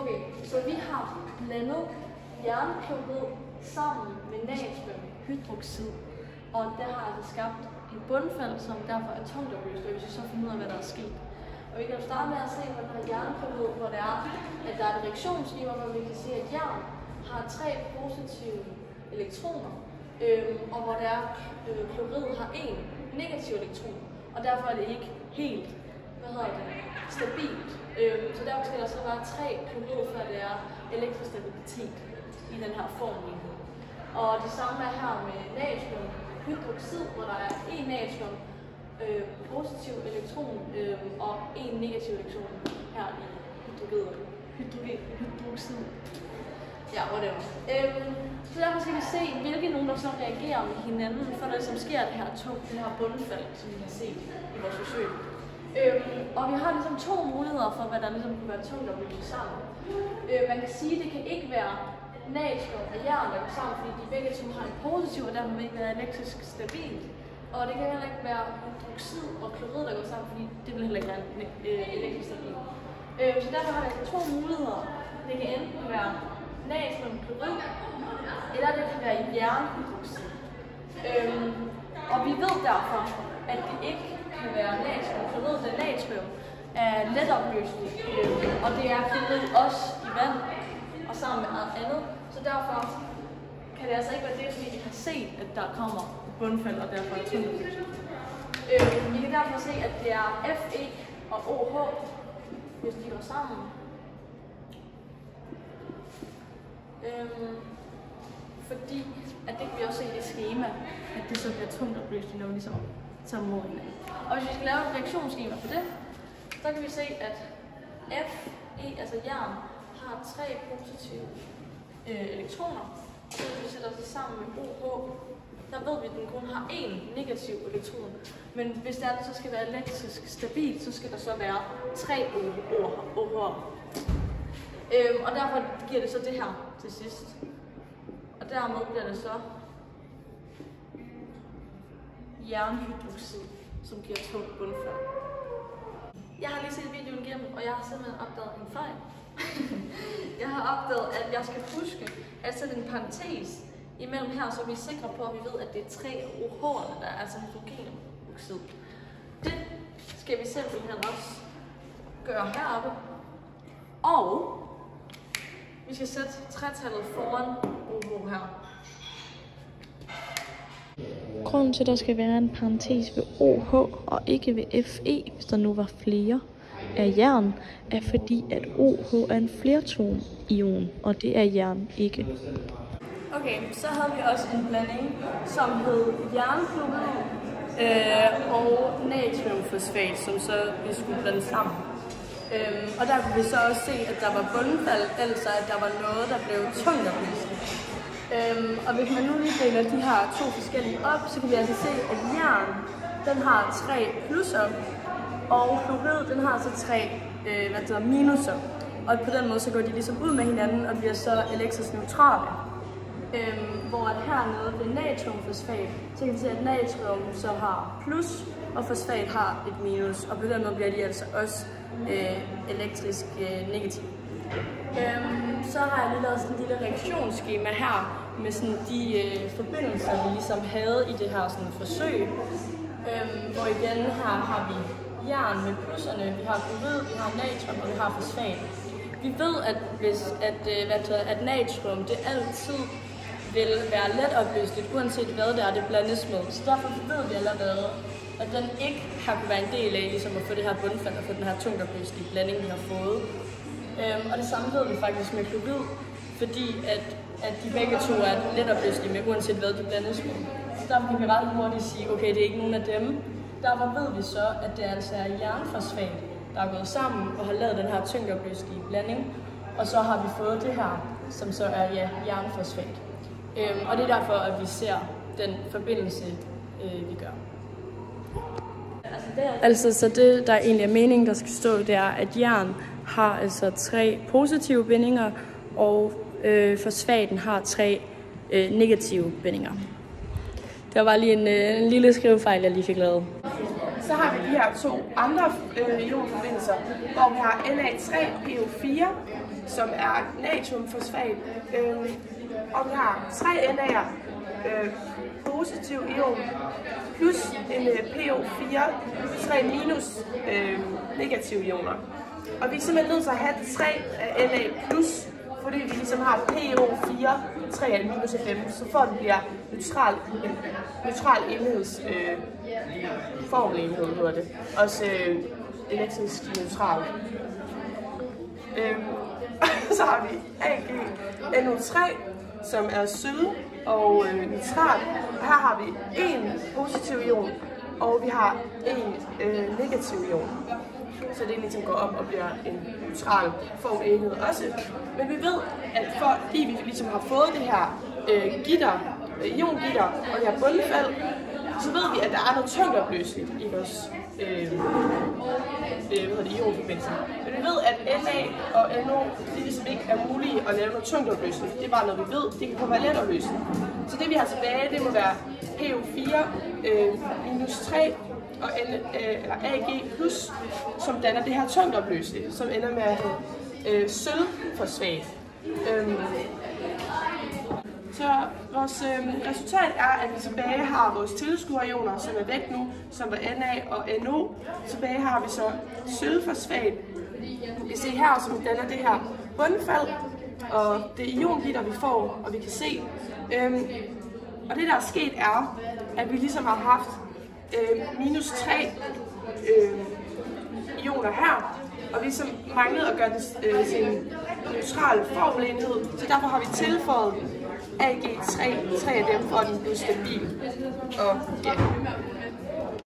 Okay, så vi har blandet jernklorid sammen med natriumhydroxid, og det har altså skabt en bundfald, som derfor er tungt opløst, og hvis vi så finder ud af, hvad der er sket. Og vi kan starte med at se på den her jernklorid, hvor det er, at der er et reaktionsskema, hvor vi kan se, at jern har 3 positive elektroner, og hvor der klorid har 1 negativ elektron, og derfor er det ikke helt, stabilt. Så derfor skal der så være 3 klorid, før det er elektrostabilitet i den her formelighed. Og det samme er her med natriumhydroxid, hvor der er 1 natrium positiv elektron og 1 negativ elektron her i hydroxid. Ja, whatever. Så derfor skal vi se, hvilke nogen der så reagerer med hinanden, for der som sker det her bundfald, som vi kan se i vores forsøg. Og vi har ligesom 2 muligheder for, hvad der ligesom kunne være tungt at bygge sammen. Man kan sige, at det kan ikke være natrium og jern, der går sammen, fordi de begge to har en positiv, og dermed vil ikke være elektrisk stabilt. Og det kan heller ikke være hydroxid og klorid, der går sammen, fordi det vil heller ikke være elektrisk stabilt. Så derfor har vi 2 muligheder. Det kan enten være natriumklorid, eller det kan være jernhydroxid. Og vi ved derfor, at det ikke kan være natriumklorid, da natrium er letopløselig, og det er klorid også i vand og sammen med noget andet. Så derfor kan det altså ikke være det, fordi vi har set, at der kommer et bundfald, og derfor er det tungt. Vi kan derfor se, at det er Fe og OH, hvis de går sammen. Fordi at det kan vi også se i det schema, at det så bliver tungt opløseligt, når vi ligesom tager mod hinanden. Og hvis vi skal lave et reaktionsskema for det, så kan vi se, at Fe, altså jern, har 3 positive elektroner. Og så hvis vi sætter det sammen med OH, der ved vi, at den kun har 1 negativ elektron. Men hvis det så skal være elektrisk stabilt, så skal der så være 3 OH'er. Og derfor giver det så det her til sidst. Og dermed bliver det så jernhydroxid, som giver tungt bundfald. Jeg har lige set videoen igennem, og jeg har simpelthen opdaget en fejl. Jeg har opdaget, at jeg skal huske at sætte en parentes imellem her, så vi er sikre på, at vi ved, at det er 3 OH'er, der er altså hydrogenoxid. Det skal vi simpelthen også gøre heroppe. Og vi skal sætte 3-tallet foran OH her. Grunden til, at der skal være en parentes ved OH og ikke ved Fe, hvis der nu var flere af jern, er fordi, at OH er en fleratomion, og det er jern ikke. Okay, så havde vi også en blanding, som hed jernklorid og natriumfosfat, som så vi skulle blande sammen. Og der kunne vi så også se, at der var bundfald, altså at der var noget, der blev tungt opløseligt. Og hvis man nu lige deler de her 2 forskellige op, så kan vi altså se, at jern, den har 3 plusser, og klorid, den har så 3 minuser. Og på den måde så går de ligesom ud med hinanden og bliver så elektrisk neutrale. Hvor at hernede ved natriumfosfat, så kan vi se, at natrium så har plus, og fosfat har et minus. Og på den måde bliver de altså også elektrisk negative. Så har jeg lige lavet sådan et lille reaktionsskema her, med sådan de forbindelser, vi ligesom havde i det her sådan forsøg. Hvor igen her har vi jern med plusserne, vi har klorid, vi har natrium og vi har fosfat. Vi ved, at natrium det altid vil være let opløseligt, uanset hvad det er, det blandes med. Så derfor ved vi allerede, at den ikke har kunne være en del af ligesom at få det her bundfald og få den her tungt opløselige blanding, vi har fået. Og det samme ved vi faktisk med klorid, fordi at de begge to er let opløselige med, uanset hvad de blandes med. Så derfor kan vi ret hurtigt sige, okay, det er ikke nogen af dem. Derfor ved vi så, at det altså er jernfosfat, der er gået sammen og har lavet den her tungt opløselige blanding. Og så har vi fået det her, som så er jernfosfat. Og det er derfor, at vi ser den forbindelse, vi gør. Altså, så det, der egentlig er meningen, der skal stå, det er, at jern har altså 3 positive bindinger, og fosfaten har 3 negative bindinger. Det var lige en lille skrivefejl, jeg lige fik lavet. Så har vi de her to andre ionforbindelser, hvor vi har Na3PO4, som er natriumfosfat, og vi har 3 N'er, positiv ion, plus en PO4, 3 minus negative ioner. Og vi er simpelthen nødt til at have 3 af Na+, fordi vi ligesom har PO4, 3 af minus af dem, så for at det bliver neutral enheds, formelenhed hedder det, også elektrisk neutral. Så har vi AgNO3, som er sølv og nitrat. Her har vi en positiv ion, og vi har en negativ ion. Så det ligesom går op og bliver en neutral formenhed også. Men vi ved, at fordi vi ligesom har fået det her iongitter og det her bundfald, så ved vi, at der er noget tyngdeopløseligt i vores ionforbindelse. Men vi ved, at Na og NO det ligesom ikke er muligt at lave noget tyngdeopløseligt. Det er bare noget, vi ved. Det kan kun være letopløseligt. Så det vi har tilbage, det må være PO4 minus 3 og Ag+, som danner det her tyngdeopløselige, som ender med at have sølvfosfat. Så vores resultat er, at vi tilbage har vores tilskuerioner, som er væk nu, som var Na og NO. Tilbage har vi så sølvfosfat. Vi kan se her, som danner det her bundfald, og det iongitter, vi får, og vi kan se. Og det, der er sket, er, at vi ligesom har haft minus 3 ioner her, og vi som manglede at gøre det til en neutral formelenhed, så derfor har vi tilføjet Ag3, 3 af dem, for at den bliver stabil. Og ja.